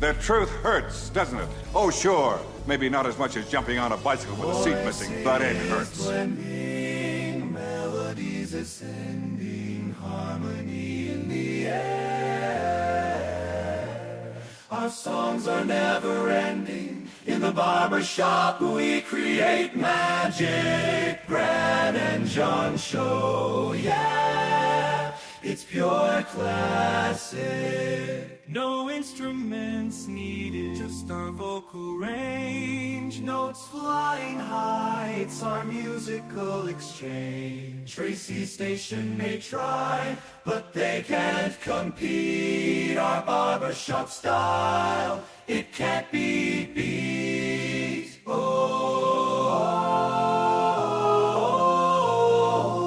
The truth hurts, doesn't it? Oh, sure. Maybe not as much as jumping on a bicycle with a seat missing, but it hurts. Melodies ascending, harmony in the air. Our songs are never ending. In the barbershop we create magic. Brad and John show, yeah. It's pure classic. No instruments needed, just our vocal range. Notes flying high, it's our musical exchange. Tracy's station may try, but they can't compete. Our barbershop style, it can't be beat. Oh,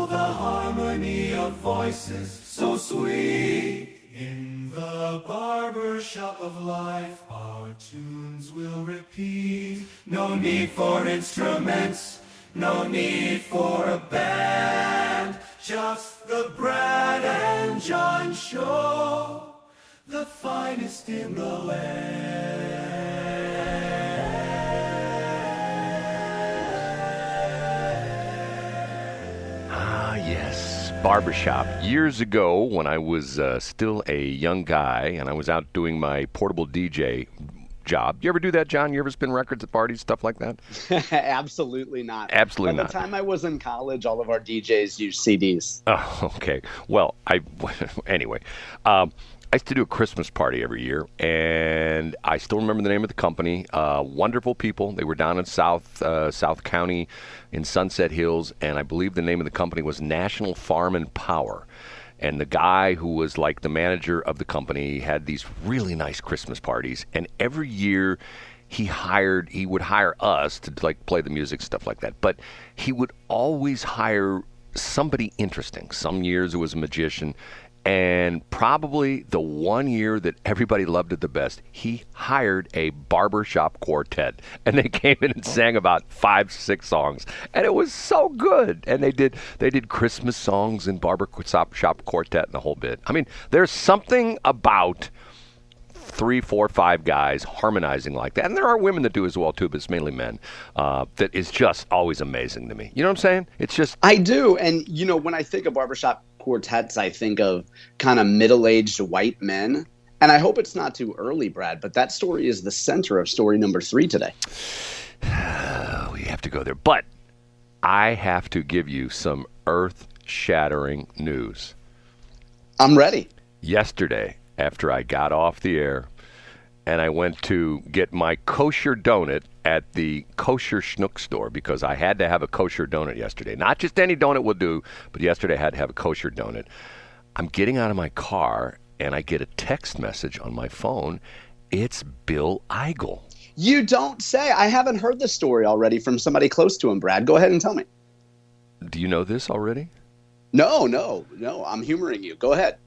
the harmony of voices, so sweet. In the barbershop of life, our tunes will repeat. No need for instruments, no need for a band. Just the Brad and John show, the finest in the land. Ah, yes. Barbershop. Years ago, when I was still a young guy and I was out doing my portable DJ job. You ever do that, John? You ever spin records at parties, stuff like that? Absolutely not. Absolutely not. By the time I was in college, all of our DJs used CDs. Oh, okay. Well, anyway, I used to do a Christmas party every year, and I still remember the name of the company. Wonderful people. They were down in South County in Sunset Hills, and I believe the name of the company was National Farm and Power. And the guy who was like the manager of the company had these really nice Christmas parties, and every year he would hire us to like play the music, stuff like that. But he would always hire somebody interesting. Some years it was a magician. And probably the one year that everybody loved it the best, he hired a barbershop quartet. And they came in and sang about 5-6 songs. And it was so good. And they did Christmas songs and barbershop quartet and the whole bit. I mean, there's something about 3, 4, 5 guys harmonizing like that. And there are women that do as well, too, but it's mainly men. That is just always amazing to me. You know what I'm saying? It's just... I do. And, you know, when I think of barbershop quartets, I think of kind of middle-aged white men. And I hope it's not too early, Brad, but that story is the center of story number 3 today. We have to go there. But I have to give you some earth-shattering news. I'm ready. Yesterday, after I got off the air and I went to get my kosher donut at the kosher schnook store because I had to have a kosher donut yesterday. Not just any donut will do, but yesterday I had to have a kosher donut. I'm getting out of my car and I get a text message on my phone. It's Bill Eigel. You don't say. I haven't heard the story already from somebody close to him, Brad. Go ahead and tell me. Do you know this already? No. I'm humoring you. Go ahead.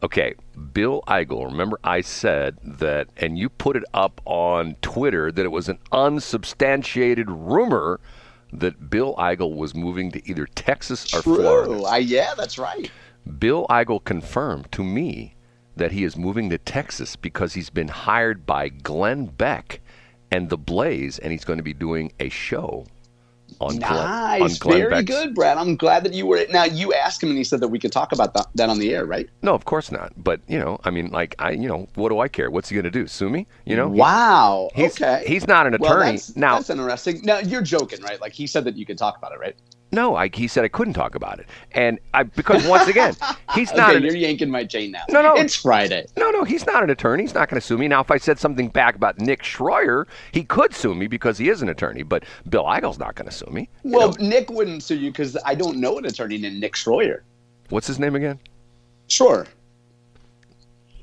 Okay, Bill Eigel, remember I said that, and you put it up on Twitter, that it was an unsubstantiated rumor that Bill Eigel was moving to either Texas or Florida. Yeah, that's right. Bill Eigel confirmed to me that he is moving to Texas because he's been hired by Glenn Beck and The Blaze, and he's going to be doing a show on nice. Glenn Very Beck's. good, Brad. I'm glad that you were. Now, you asked him and he said that we could talk about that on the air, right? No, of course not. But, you know, I mean, like, what do I care? What's he going to do? Sue me? You know? Wow. Okay. He's not an attorney. Well, that's interesting. Now, you're joking, right? Like, he said that you could talk about it, right? No, he said I couldn't talk about it. And because once again, he's not... Okay, you're yanking my chain now. No. It's Friday. No, he's not an attorney. He's not going to sue me. Now, if I said something back about Nick Schroyer, he could sue me because he is an attorney. But Bill Eigel's not going to sue me. Well, Nick wouldn't sue you because I don't know an attorney named Nick Schroyer. What's his name again? Schroyer.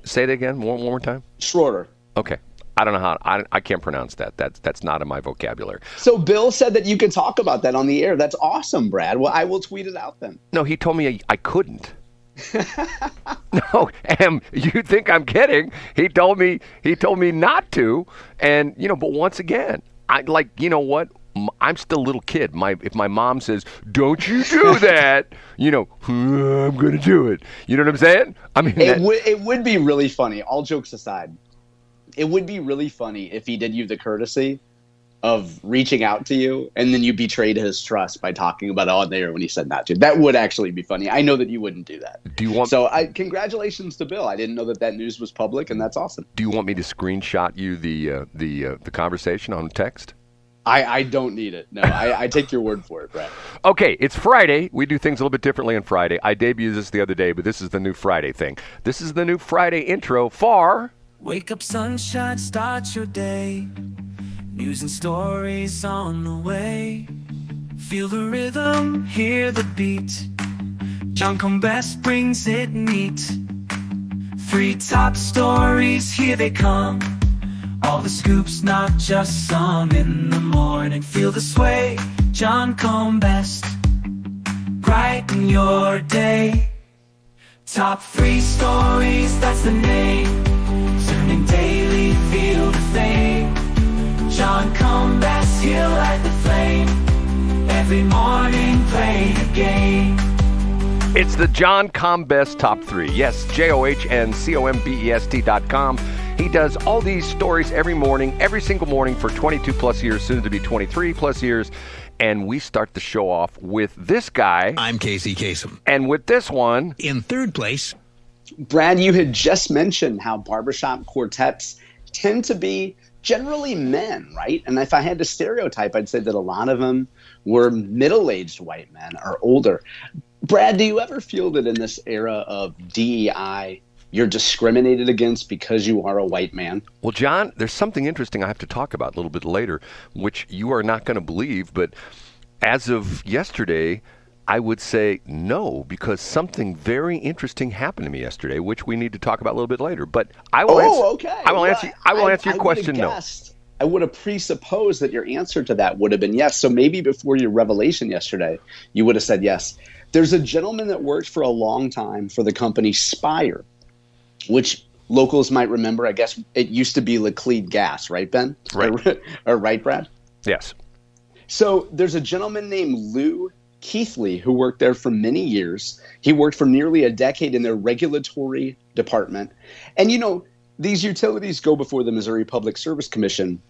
Say it again one more time. Schroyer. Okay. I don't know how. I can't pronounce that. That's not in my vocabulary. So Bill said that you could talk about that on the air. That's awesome, Brad. Well, I will tweet it out then. No, he told me I couldn't. No, you think I'm kidding? He told me not to. And but once again, you know what? I'm still a little kid. If my mom says, "Don't you do that," I'm gonna do it. You know what I'm saying? I mean, it would be really funny. All jokes aside. it would be really funny if he did you the courtesy of reaching out to you, and then you betrayed his trust by talking about it on there when he said not to. That would actually be funny. I know that you wouldn't do that. Do you want? So, congratulations to Bill. I didn't know that news was public, and that's awesome. Do you want me to screenshot you the conversation on text? I don't need it. No, I take your word for it, Brad. Okay, it's Friday. We do things a little bit differently on Friday. I debuted this the other day, but this is the new Friday thing. This is the new Friday intro for... Wake up, sunshine, start your day. News and stories on the way. Feel the rhythm, hear the beat. John Combest brings it neat. 3 top stories, here they come. All the scoops, not just some. In the morning, feel the sway. John Combest, brighten your day. Top 3 stories, that's the name. Turning daily, feel the fame. John Combest, he'll light the flame. Every morning, play a game. It's the John Combest Top 3. Yes, JOHNCOMBEST.com. He does all these stories every morning, every single morning for 22 plus years, soon to be 23 plus years. And we start the show off with this guy. I'm Casey Kasem. And with this one. In third place. Brad, you had just mentioned how barbershop quartets tend to be generally men, right? And if I had to stereotype, I'd say that a lot of them were middle-aged white men or older. Brad, do you ever feel that in this era of DEI, you're discriminated against because you are a white man? Well, John, there's something interesting I have to talk about a little bit later, which you are not going to believe, but as of yesterday, I would say no, because something very interesting happened to me yesterday, which we need to talk about a little bit later. But I will okay. I will answer your question. No. I would have presupposed that your answer to that would have been yes. So maybe before your revelation yesterday, you would have said yes. There's a gentleman that worked for a long time for the company Spire, which locals might remember. I guess it used to be Laclede Gas, right, Ben? Right. Or right, Brad? Yes. So there's a gentleman named Louie who worked there for many years. He worked for nearly a decade in their regulatory department. And, you know, these utilities go before the Missouri Public Service Commission,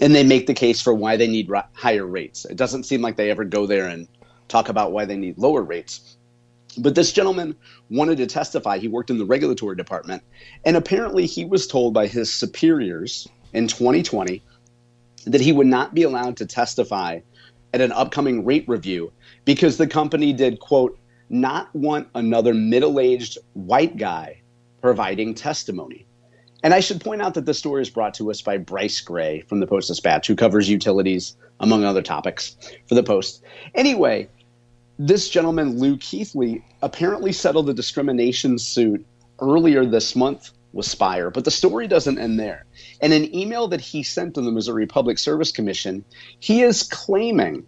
and they make the case for why they need higher rates. It doesn't seem like they ever go there and talk about why they need lower rates. But this gentleman wanted to testify. He worked in the regulatory department, and apparently he was told by his superiors in 2020 that he would not be allowed to testify at an upcoming rate review because the company did, quote, not want another middle-aged white guy providing testimony. And I should point out that this story is brought to us by Bryce Gray from the Post-Dispatch, who covers utilities, among other topics, for the Post. Anyway, this gentleman, Louie Keithley, apparently settled a discrimination suit earlier this month with Spire, but the story doesn't end there. In an email that he sent to the Missouri Public Service Commission, he is claiming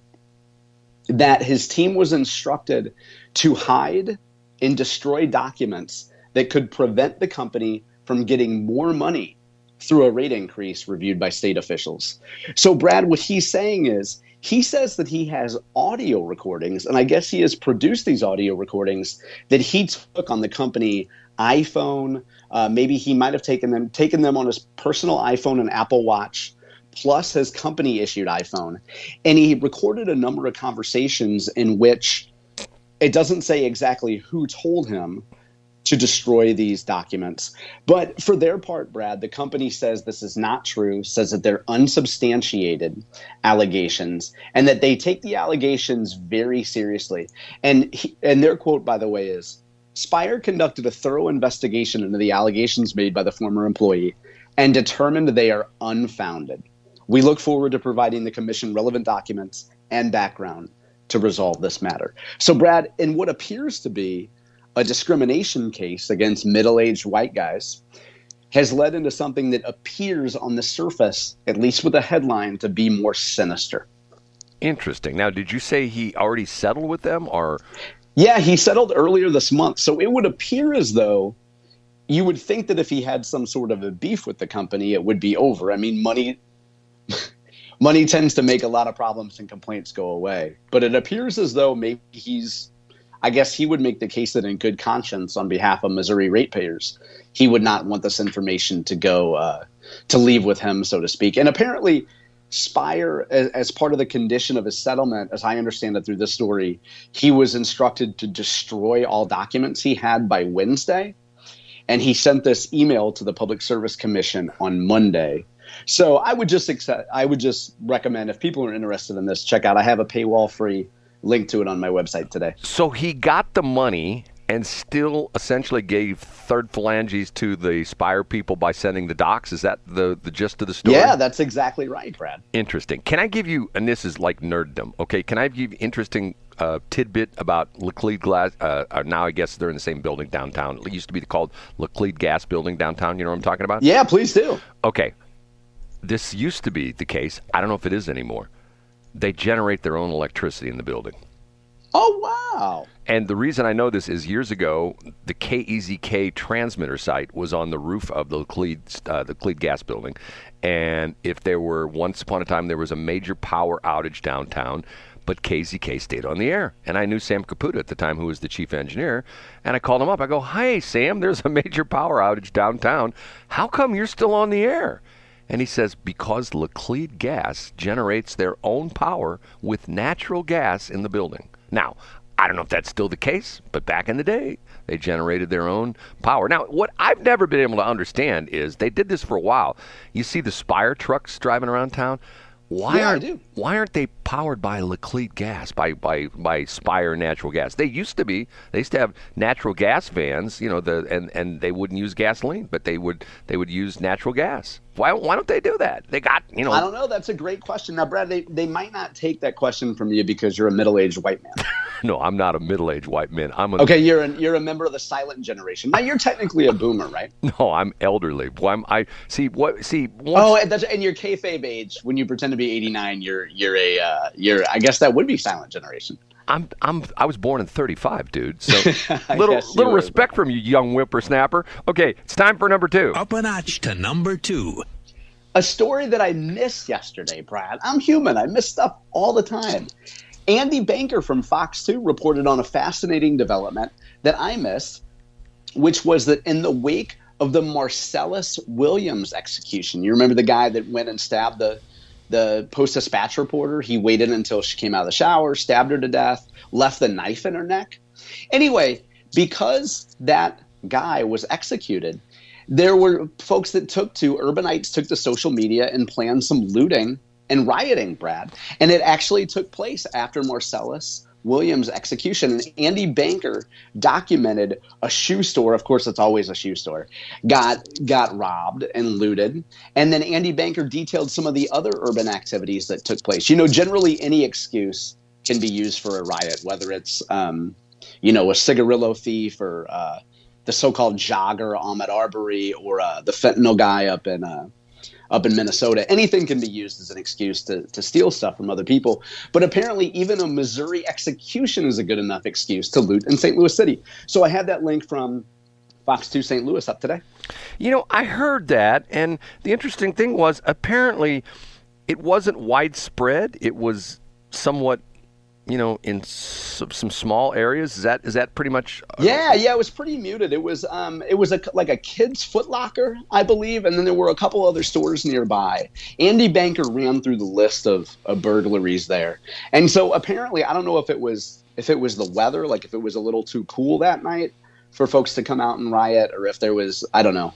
that his team was instructed to hide and destroy documents that could prevent the company from getting more money through a rate increase reviewed by state officials. So, Brad, what he's saying is, he says that he has audio recordings, and I guess he has produced these audio recordings that he took on the company iPhone. Maybe he might have taken them on his personal iPhone and Apple Watch, plus his company-issued iPhone. And he recorded a number of conversations in which it doesn't say exactly who told him to destroy these documents. But for their part, Brad, the company says this is not true, says that they're unsubstantiated allegations, and that they take the allegations very seriously. And their quote, by the way, is, Spire conducted a thorough investigation into the allegations made by the former employee and determined they are unfounded. We look forward to providing the commission relevant documents and background to resolve this matter. So, Brad, in what appears to be a discrimination case against middle-aged white guys, has led into something that appears on the surface, at least with a headline, to be more sinister. Interesting. Now, did you say he already settled with them, or? Yeah, he settled earlier this month. So it would appear as though you would think that if he had some sort of a beef with the company, it would be over. I mean, money tends to make a lot of problems and complaints go away. But it appears as though maybe I guess he would make the case that in good conscience on behalf of Missouri ratepayers, he would not want this information to go to leave with him, so to speak. And apparently Spire, as part of the condition of his settlement, as I understand it through this story, he was instructed to destroy all documents he had by Wednesday. And he sent this email to the Public Service Commission on Monday. So I would just recommend, if people are interested in this, check out. I have a paywall-free link to it on my website today. So he got the money and still essentially gave third phalanges to the Spire people by sending the docs? Is that the gist of the story? Yeah, that's exactly right, Brad. Interesting. Can I give you, and this is like nerddom, okay, can I give you interesting tidbit about Laclede Glass? Now I guess they're in the same building downtown. It used to be called Laclede Gas Building downtown. You know what I'm talking about? Yeah, please do. Okay. This used to be the case. I don't know if it is anymore. They generate their own electricity in the building. Oh, wow. And the reason I know this is years ago, the KEZK transmitter site was on the roof of the Laclede Gas Building. And if there were, once upon a time, there was a major power outage downtown, but KZK stayed on the air. And I knew Sam Caputa at the time, who was the chief engineer. And I called him up. I go, "Hey, Sam, there's a major power outage downtown. How come you're still on the air?" And he says, "Because Laclede Gas generates their own power with natural gas in the building." Now, I don't know if that's still the case, but back in the day, they generated their own power. Now, what I've never been able to understand is they did this for a while. You see the Spire trucks driving around town. Why aren't they powered by Laclede Gas, by Spire natural gas? They used to have natural gas vans, you know, and they wouldn't use gasoline, but they would use natural gas. Why don't they do that? They got, you know. I don't know. That's a great question. Now, Brad, they might not take that question from you because you're a middle-aged white man. No, I'm not a middle-aged white man. Okay, you're a member of the silent generation. Now, you're technically a boomer, right? No, I'm elderly. Well, and your kayfabe age, when you pretend to be 89, you're I guess that would be silent generation. I was born in 35, dude. So little respect from you, young whippersnapper. Okay, it's time for number 2. Up a notch to number 2. A story that I missed yesterday, Brad. I'm human. I miss stuff all the time. Andy Banker from Fox 2 reported on a fascinating development that I missed, which was that in the wake of the Marcellus Williams execution, you remember the guy that went and stabbed the Post-Dispatch reporter? He waited until she came out of the shower, stabbed her to death, left the knife in her neck. Anyway, because that guy was executed, there were folks that Urbanites took to social media and planned some looting and rioting, Brad. And it actually took place after Marcellus Williams' execution. And Andy Banker documented a shoe store. Of course, it's always a shoe store. Got robbed and looted. And then Andy Banker detailed some of the other urban activities that took place. You know, generally any excuse can be used for a riot, whether it's, a cigarillo thief or the so-called jogger Ahmaud Arbery or the fentanyl guy up in Minnesota. Anything can be used as an excuse to steal stuff from other people. But apparently even a Missouri execution is a good enough excuse to loot in St. Louis City. So I had that link from Fox 2 St. Louis up today. You know, I heard that, and the interesting thing was apparently it wasn't widespread. It was somewhat, in some small areas. Is that pretty much? Yeah, it was pretty muted. It was like a kid's Foot Locker, I believe, and then there were a couple other stores nearby. Andy Banker ran through the list of burglaries there, and so apparently, I don't know if it was the weather, like if it was a little too cool that night for folks to come out and riot, or if there was, I don't know.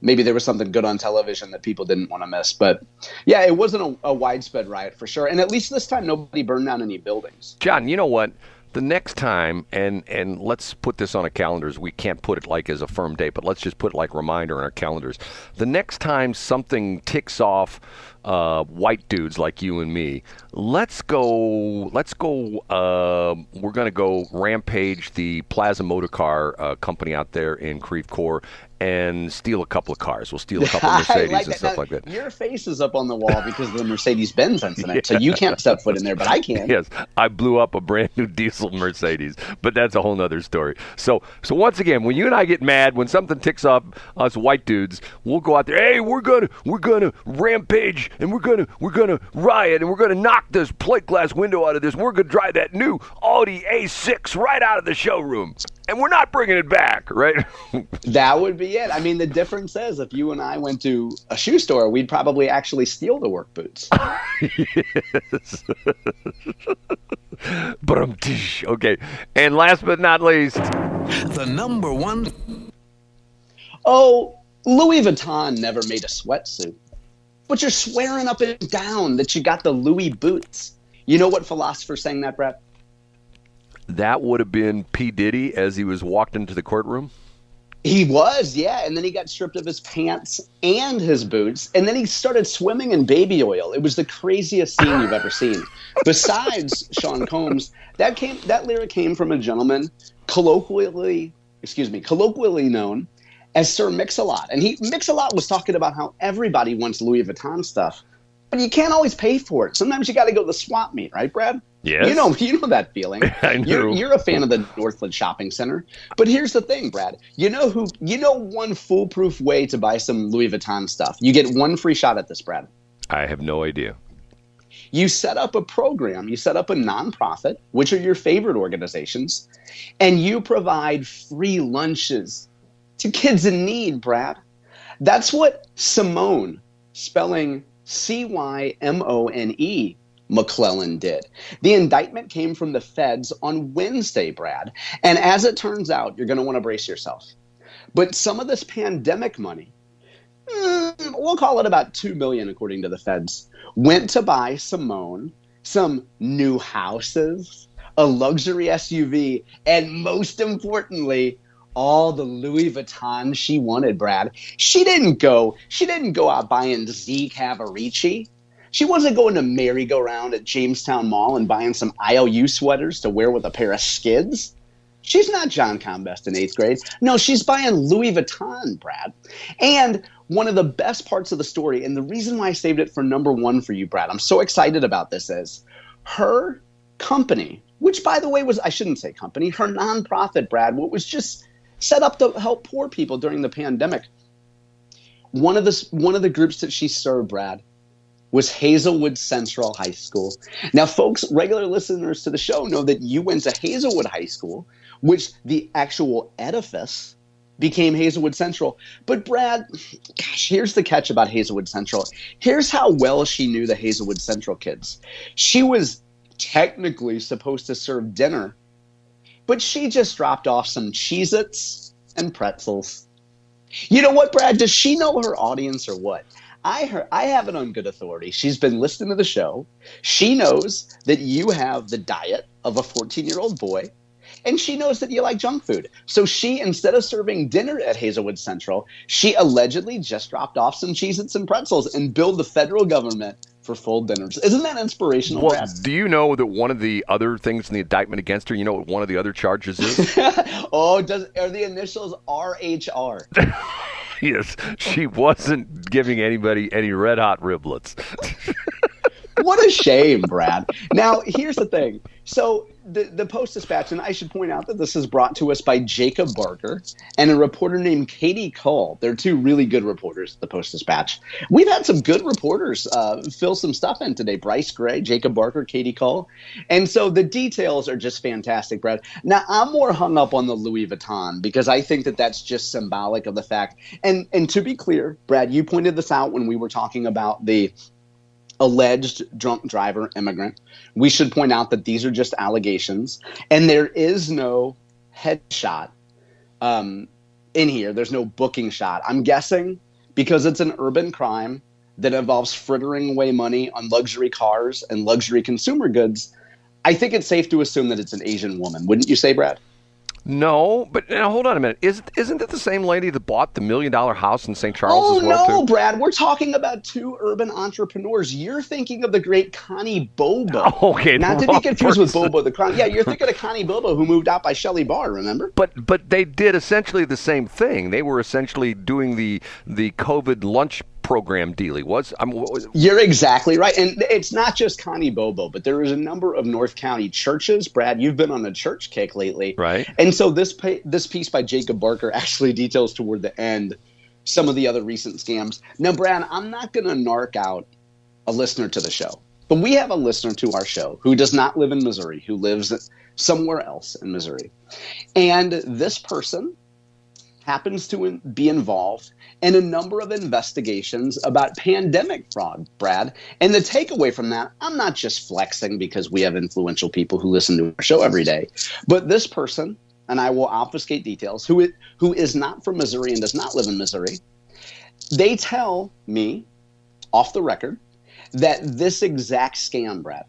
Maybe there was something good on television that people didn't want to miss. But, yeah, it wasn't a widespread riot for sure. And at least this time, nobody burned down any buildings. John, you know what? The next time, and let's put this on a calendar. We can't put it like as a firm date, but let's just put it like a reminder in our calendars. The next time something ticks off white dudes like you and me, let's go. We're going to go rampage the Plaza Motor Car company out there in Creve Coeur and steal a couple of cars. We'll steal a couple of Mercedes and stuff like that. Your face is up on the wall because of the Mercedes-Benz incident, so you can't step foot in there, but I can. Yes, I blew up a brand new diesel Mercedes, but that's a whole nother story. So once again, when you and I get mad, when something ticks off us white dudes, we'll go out there. Hey, we're gonna rampage, and we're gonna riot, and we're gonna knock this plate glass window out of this. We're gonna drive that new Audi A6 right out of the showroom. and we're not bringing it back, right? That would be it. I mean, the difference is if you and I went to a shoe store, we'd probably actually steal the work boots. Yes. Okay. And last but not least, The number one. Oh, Louis Vuitton never made a sweatsuit. But you're swearing up and down that you got the Louis boots. You know what philosopher sang that, Brett? that would have been P. Diddy as he was walked into the courtroom. He was, yeah. And then he got stripped of his pants and his boots. And then he started swimming in baby oil. It was the craziest scene you've ever seen. Besides Sean Combs, that lyric came from a gentleman colloquially known as Sir Mix-a-Lot. And Mix-a-Lot was talking about how everybody wants Louis Vuitton stuff, but you can't always pay for it. Sometimes you got to go to the swap meet, right, Brad? Yes. You know that feeling. I know. You're a fan of the Northland Shopping Center. But here's the thing, Brad. You know one foolproof way to buy some Louis Vuitton stuff. You get one free shot at this, Brad. I have no idea. You set up a program. You set up a nonprofit, which are your favorite organizations, and you provide free lunches to kids in need, Brad. That's what Cymone, spelling Cymone, McClellan did. The indictment came from the feds on Wednesday, Brad. And as it turns out, you're going to want to brace yourself. But some of this pandemic money, we'll call it about $2 million according to the feds, went to buy Cymone some new houses, a luxury SUV, and most importantly, all the Louis Vuitton she wanted, Brad. She didn't go out buying Z Cavaricci. She wasn't going to merry-go-round at Jamestown Mall and buying some IOU sweaters to wear with a pair of skids. She's not John Combest in 8th grade. No, she's buying Louis Vuitton, Brad. And one of the best parts of the story, and the reason why I saved it for number one for you, Brad, I'm so excited about this, is her company, which, by the way, was, I shouldn't say company, her nonprofit, Brad, what was just set up to help poor people during the pandemic. One of the groups that she served, Brad, was Hazelwood Central High School. Now, folks, regular listeners to the show know that you went to Hazelwood High School, which the actual edifice became Hazelwood Central. But Brad, gosh, here's the catch about Hazelwood Central. Here's how well she knew the Hazelwood Central kids. She was technically supposed to serve dinner, but she just dropped off some Cheez-Its and pretzels. You know what, Brad? Does she know her audience or what? I have it on good authority. She's been listening to the show. She knows that you have the diet of a 14-year-old boy, and she knows that you like junk food. So she, instead of serving dinner at Hazelwood Central, she allegedly just dropped off some Cheez-Its and pretzels and billed the federal government for full dinners. Isn't that inspirational, Well, Brad? do you know that one of the other things in the indictment against her, you know what one of the other charges is? Are the initials RHR? Yes, she wasn't giving anybody any red hot riblets. What a shame, Brad. Now, here's the thing. So the Post-Dispatch, and I should point out that this is brought to us by Jacob Barker and a reporter named Katie Cull. They're two really good reporters at the Post-Dispatch. We've had some good reporters fill some stuff in today. Bryce Gray, Jacob Barker, Katie Cull. And so the details are just fantastic, Brad. Now, I'm more hung up on the Louis Vuitton because I think that that's just symbolic of the fact. And to be clear, Brad, you pointed this out when we were talking about the alleged drunk driver immigrant. We should point out that these are just allegations, and there is no headshot in here. There's no booking shot. I'm guessing because it's an urban crime that involves frittering away money on luxury cars and luxury consumer goods. I think it's safe to assume that it's an Asian woman. Wouldn't you say, Brad? No, but now hold on a minute. Isn't it the same lady that bought the $1 million house in St. Charles as well, no, too? Brad. We're talking about two urban entrepreneurs. You're thinking of the great Connie Bobo. Oh, okay. Not to be confused with Bobo the Clown. Yeah, you're thinking of Connie Bobo, who moved out by Shelley Barr, remember? But they did essentially the same thing. They were essentially doing the COVID lunch program dealie. You're exactly right. And it's not just Connie Bobo, but there is a number of North County churches. Brad, you've been on a church kick lately. Right. And so this piece by Jacob Barker actually details toward the end some of the other recent scams. Now, Brad, I'm not going to narc out a listener to the show, but we have a listener to our show who does not live in Missouri, who lives somewhere else in Missouri. And this person happens to be involved in a number of investigations about pandemic fraud, Brad. And the takeaway from that, I'm not just flexing because we have influential people who listen to our show every day, but this person, and I will obfuscate details, who is not from Missouri and does not live in Missouri, they tell me off the record that this exact scam, Brad,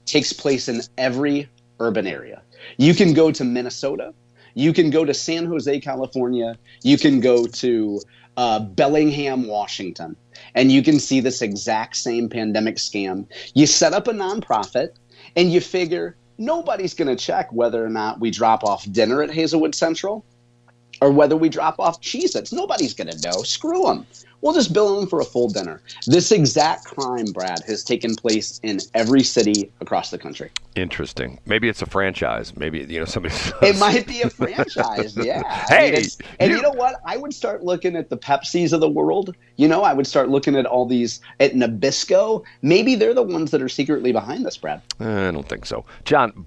takes place in every urban area. You can go to Minnesota. You can go to San Jose, California. You can go to Bellingham, Washington, and you can see this exact same pandemic scam. You set up a nonprofit, and you figure nobody's going to check whether or not we drop off dinner at Hazelwood Central or whether we drop off Cheez-Its. Nobody's going to know. Screw them. We'll just bill them for a full dinner. This exact crime, Brad, has taken place in every city across the country. Interesting. Maybe it's a franchise. Maybe, somebody. It might be a franchise, yeah. Hey! You know what? I would start looking at the Pepsis of the world. I would start looking at all these, at Nabisco. Maybe they're the ones that are secretly behind this, Brad. I don't think so. John,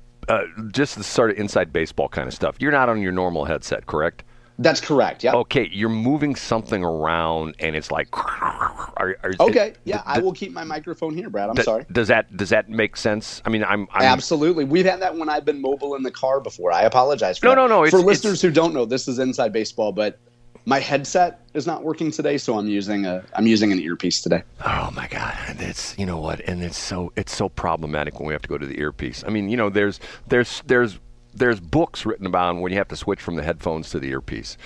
just the sort of inside baseball kind of stuff. You're not on your normal headset, correct? That's correct, yeah. Okay, you're moving something around, and it's like... Okay, yeah, I will keep my microphone here, Brad. I'm sorry. Does that make sense? I mean, I'm Absolutely. We've had that when I've been mobile in the car before. I apologize for that. No. For listeners who don't know, this is Inside Baseball, but my headset is not working today, so I'm using an earpiece today. Oh my God, and it's and it's so problematic when we have to go to the earpiece. I mean, there's books written about when you have to switch from the headphones to the earpiece.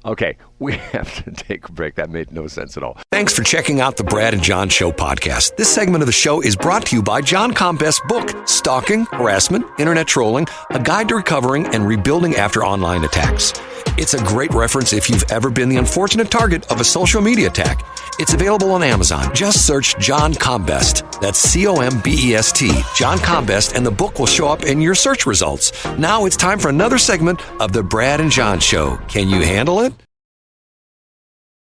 Okay, we have to take a break. That made no sense at all. Thanks for checking out the Brad and John Show podcast. This segment of the show is brought to you by John Combest's book, Stalking, Harassment, Internet Trolling, A Guide to Recovering and Rebuilding After Online Attacks. It's a great reference if you've ever been the unfortunate target of a social media attack. It's available on Amazon. Just search John Combest. That's Combest, John Combest, and the book will show up in your search results. Now it's time for another segment of the Brad and John Show. Can you handle it?